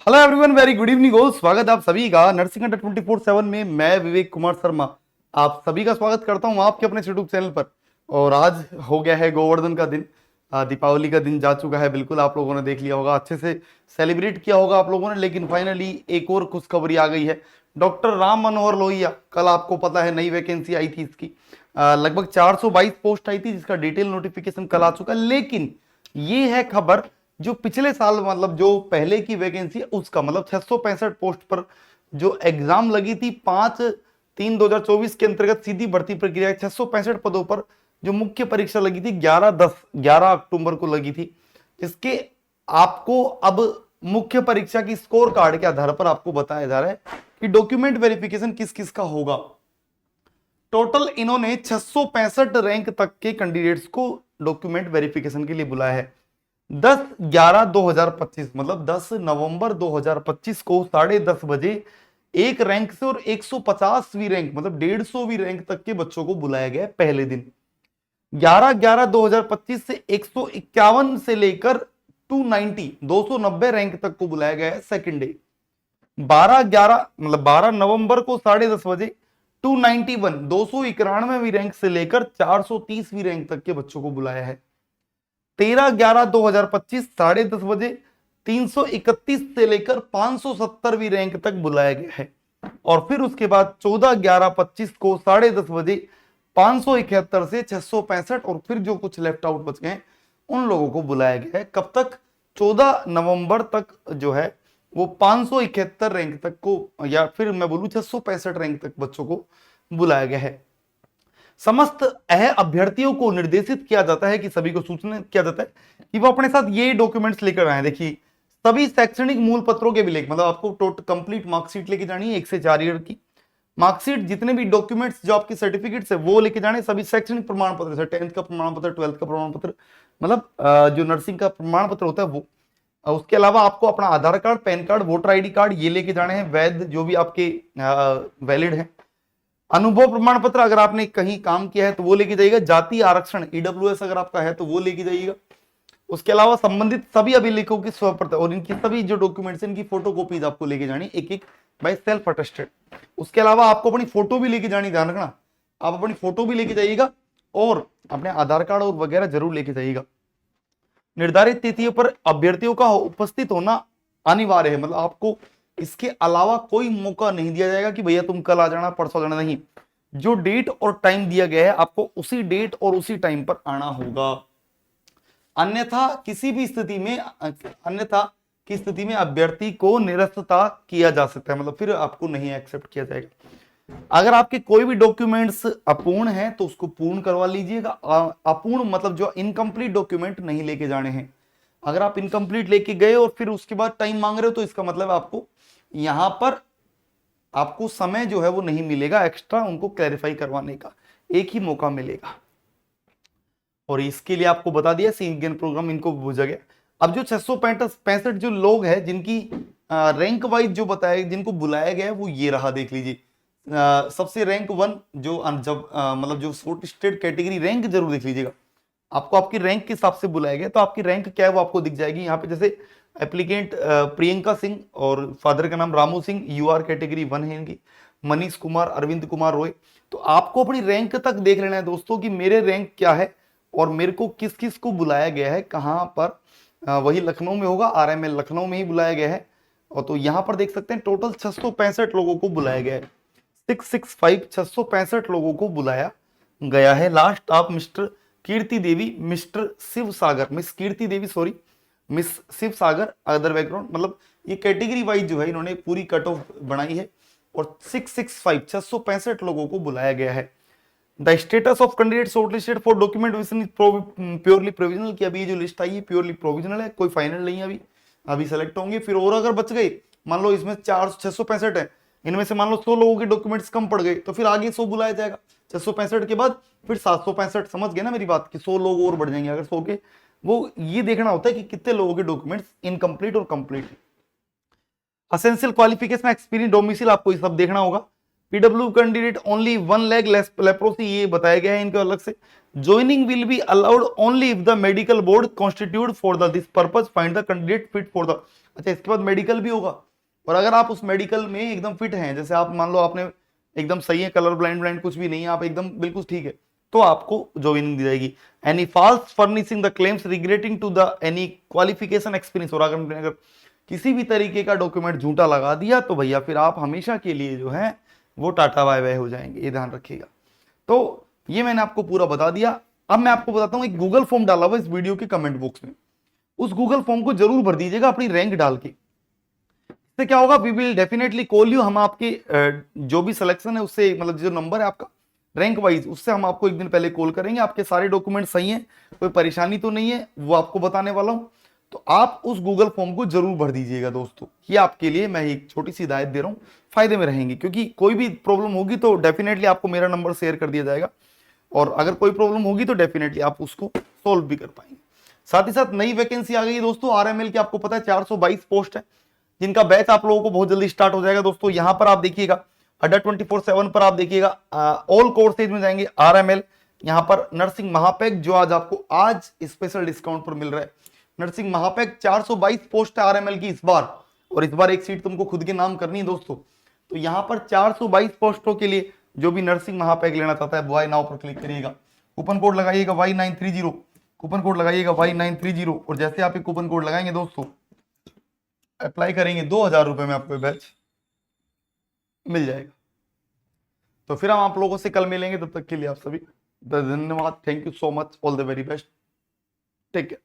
Hello everyone, very good evening हो। स्वागत है आप सभी का नर्सिंग अड्डा 24/7 में। मैं विवेक कुमार शर्मा आप सभी का स्वागत करता हूं आपके अपने यूट्यूब चैनल पर। और आज हो गया है गोवर्धन का दिन। दीपावली का दिन जा चुका है। बिल्कुल आप लोगों ने देख लिया होगा, अच्छे से सेलिब्रेट किया होगा आप लोगों ने। लेकिन फाइनली एक और खुशखबरी आ गई है। डॉक्टर राम मनोहर लोहिया, कल आपको पता है नई वैकेंसी आई थी इसकी। लगभग 422 पोस्ट आई थी, जिसका डिटेल नोटिफिकेशन कल आ चुका है। लेकिन ये है खबर, जो पिछले साल मतलब जो पहले की वैकेंसी उसका मतलब 665 पोस्ट पर जो एग्जाम लगी थी 5/3/2024 के अंतर्गत सीधी भर्ती प्रक्रिया 665 पदों पर जो मुख्य परीक्षा लगी थी 11 अक्टूबर को लगी थी। इसके आपको अब मुख्य परीक्षा की स्कोर कार्ड के आधार पर आपको बताया जा रहा है कि डॉक्यूमेंट वेरिफिकेशन किस किस का होगा। टोटल इन्होंने 665 रैंक तक के कैंडिडेट्स को डॉक्यूमेंट वेरिफिकेशन के लिए बुलाया है। 10/11/2025 मतलब 10 नवंबर 2025 को 10:30 बजे एक रैंक से और 150वीं रैंक मतलब 150वीं रैंक तक के बच्चों को बुलाया गया है पहले दिन। 11/11/2025 से 151 से लेकर 290 रैंक तक को बुलाया गया है सेकंड डे। 12/11 मतलब 12 नवंबर को 10:30 बजे 291 रैंक से लेकर 430वीं रैंक तक के बच्चों को बुलाया है। 13/11/2025 10:30 बजे 331 से लेकर 570वीं रैंक तक बुलाया गया है। और फिर उसके बाद 14/11/25 को 10:30 बजे 571 से 665 और फिर जो कुछ लेफ्ट आउट बच गए उन लोगों को बुलाया गया है। कब तक? 14 नवंबर तक जो है वो 571 रैंक तक को, या फिर मैं बोलूं 665 रैंक तक बच्चों को बुलाया गया है। समस्त अभ्यर्थियों को निर्देशित किया जाता है कि सभी को सूचना किया जाता है कि वो अपने साथ ये डॉक्यूमेंट्स लेकर आए। देखिए, सभी शैक्षणिक मूल पत्रों के भी लेकर मतलब आपको टोटल कंप्लीट मार्कशीट लेके जानी है 1 से 4 ईयर की मार्कशीट, जितने भी डॉक्यूमेंट्स जो आपके सर्टिफिकेट्स है वो लेके जाने। सभी शैक्षणिक प्रमाण पत्र से 10th का प्रमाण पत्र, 12th का प्रमाण पत्र, मतलब जो नर्सिंग का प्रमाण पत्र होता है वो। उसके अलावा आपको अपना आधार card, pan card, voter ID card ये लेके जाने हैं, वैध जो भी आपके वैलिड है। अनुभव प्रमाण पत्र अगर आपने कहीं काम किया है तो वो लेके जाइएगा। जाति आरक्षण ईडब्ल्यूएस अगर आपका है तो वो लेके जाइएगा। उसके अलावा संबंधित सभी अभिलेखों की स्वप्रत और इनकी सभी जो डॉक्यूमेंट्स इनकी फोटोकॉपीज आपको लेके जानी एक एक बाय सेल्फ अटेस्टेड। उसके अलावा आपको अपनी फोटो भी लेके जानी, ध्यान रखना आप अपनी फोटो भी लेके जाइएगा और अपने आधार कार्ड और वगैरह जरूर लेके जाइएगा। निर्धारित तिथियों पर अभ्यर्थियों का उपस्थित होना अनिवार्य है, मतलब आपको इसके अलावा कोई मौका नहीं दिया जाएगा कि भैया तुम कल आ जाना, परसों जाना, नहीं। जो डेट और टाइम दिया गया है आपको उसी डेट और उसी टाइम पर आना होगा। अन्यथा किसी भी स्थिति में अभ्यर्थी को निरस्तता किया जा सकता है, मतलब फिर आपको नहीं एक्सेप्ट किया जाएगा। अगर आपके कोई भी डॉक्यूमेंट्स अपूर्ण है तो उसको पूर्ण करवा लीजिएगा। अपूर्ण मतलब जो इनकम्प्लीट डॉक्यूमेंट नहीं लेके जाने हैं। अगर आप इनकम्प्लीट लेके गए और फिर उसके बाद टाइम मांग रहे हो तो इसका मतलब आपको यहां पर आपको समय जो है वो नहीं मिलेगा एक्स्ट्रा उनको क्लैरिफाई करवाने का, एक ही मौका मिलेगा। और इसके लिए आपको बता दिया सिंगल प्रोग्राम इनको भेजा गया। अब जो 665 जो लोग हैं जिनकी रैंक वाइज जो बताया जिनको बुलाया गया है वो ये रहा, देख लीजिए। सबसे रैंक 1 जो जब मतलब जो शॉर्ट लिस्टेड कैटेगरी रैंक जरूर देख लीजिएगा। आपको आपकी रैंक के हिसाब से बुलाया गया तो आपकी रैंक क्या है वो आपको दिख जाएगी यहाँ पे। जैसे एप्लीकेंट प्रियंका सिंह और फादर का नाम रामू सिंह, यूआर कैटेगरी 1 है इनकी। मनीष कुमार, अरविंद कुमार रॉय। तो आपको अपनी रैंक तक देख लेना है दोस्तों कि मेरे रैंक क्या है और मेरे को किस किस को बुलाया गया है, कहां पर। वही लखनऊ में होगा, आरएमएल लखनऊ में ही बुलाया गया है। और तो यहां पर देख सकते हैं टोटल 665 लोगों को बुलाया गया है। 665 लोगों को बुलाया गया है। लास्ट आप मिस्टर कीर्ति देवी, मिस्टर शिव सागर, मिस कीर्ति देवी सॉरी, मिस शिव सागर अदर बैकग्राउंड, मतलब ये कैटेगरी वाइज जो है इन्होंने पूरी कट ऑफ बनाई है। और 665 लोगों को बुलाया गया है। The status of candidate shortlisted for document purely provisional, की अभी जो लिस्ट आई है प्योरली प्रोविजनल है, कोई फाइनल नहीं है अभी। अभी सेलेक्ट होंगे फिर। और अगर बच गए, मान लो इसमें 665 है, इनमें से मान लो 100 लोगों के डॉक्यूमेंट्स कम पड़ गए तो फिर आगे 100 बुलाया जाएगा। 665 के बाद फिर 765, समझ गए ना मेरी बात, कि 100 लोग और बढ़ जाएंगे अगर 100 के। वो ये देखना होता है कि कितने लोगों के डॉक्यूमेंट्स इनकम्प्लीट और कंप्लीट है। असेंशियल क्वालिफिकेशन, एक्सपीरियंस, डोमिसाइल, आपको ये सब देखना होगा। PW candidate only 1 lakh leprosy, ये बताया गया है इनको अलग से। Joining will be allowed only if the medical board constitute for the this purpose find the candidate fit for the. अच्छा, इसके बाद मेडिकल भी होगा, और अगर आप उस मेडिकल में एकदम फिट हैं, जैसे आप मान लो आपने एकदम सही है, कलर ब्लाइंड कुछ भी नहीं है, आप एकदम बिल्कुल ठीक है, तो आपको ज्वाइनिंग दी जाएगी। Any false furnishing the claims regarding to the any qualification experience, और अगर किसी भी तरीके का डॉक्यूमेंट झूठा लगा दिया तो भैया फिर आप हमेशा के लिए जो है वो टाटा बाय बाय हो जाएंगे, ये ध्यान रखिएगा। तो ये मैंने आपको पूरा बता दिया। अब मैं आपको बताता हूं, एक गूगल फॉर्म डाला हुआ इस वीडियो के कमेंट बॉक्स में, उस गूगल फॉर्म को जरूर भर दीजिएगा अपनी रैंक डाल के। इससे क्या होगा, we will definitely call you, हम आपके जो भी सिलेक्शन है उससे, मतलब जो नंबर है आपका रैंक वाइज, उससे हम आपको एक दिन पहले कॉल करेंगे, आपके सारे डॉक्यूमेंट सही हैं, कोई परेशानी तो नहीं है, वो आपको बताने वाला हूं। तो आप उस गूगल फॉर्म को जरूर भर दीजिएगा दोस्तों, ये आपके लिए मैं एक छोटी सी हिदायत दे रहा हूं, फायदे में रहेंगे, क्योंकि कोई भी प्रॉब्लम होगी तो डेफिनेटली आपको मेरा नंबर शेयर कर दिया जाएगा, और अगर कोई प्रॉब्लम होगी तो डेफिनेटली आप उसको सोल्व भी कर पाएंगे। साथ ही साथ नई वैकेंसी आ गई है दोस्तों आरएमएल की, आपको पता है 422 पोस्ट है, जिनका बैच आप लोगों को बहुत जल्दी स्टार्ट हो जाएगा दोस्तों। यहां पर आप देखिएगा अड्डा 24/7 पर आप देखिएगा ऑल कोर्सेज में जाएंगे आरएमएल, यहां पर नर्सिंग महापैक जो आपको आज स्पेशल डिस्काउंट पर मिल रहा है, नर्सिंग महापैक 422 पोस्ट है आरएमएल की इस बार, और इस बार एक सीट तुमको खुद के नाम करनी है दोस्तों। तो यहां पर 422 पोस्टों के लिए जो भी नर्सिंग महापैक लेना चाहता है बाय नाउ पर क्लिक करिएगा, कूपन कोड लगाइएगा Y930, कूपन कोड लगाइएगा Y930, और जैसे आप एक कूपन कोड लगाएंगे दोस्तों, अप्लाई करेंगे, 2000 रुपए में आपको बैच मिल जाएगा। तो फिर हम आप लोगों से कल मिलेंगे, तब तक के लिए आप सभी धन्यवाद, thank you so much, all the very best, take care.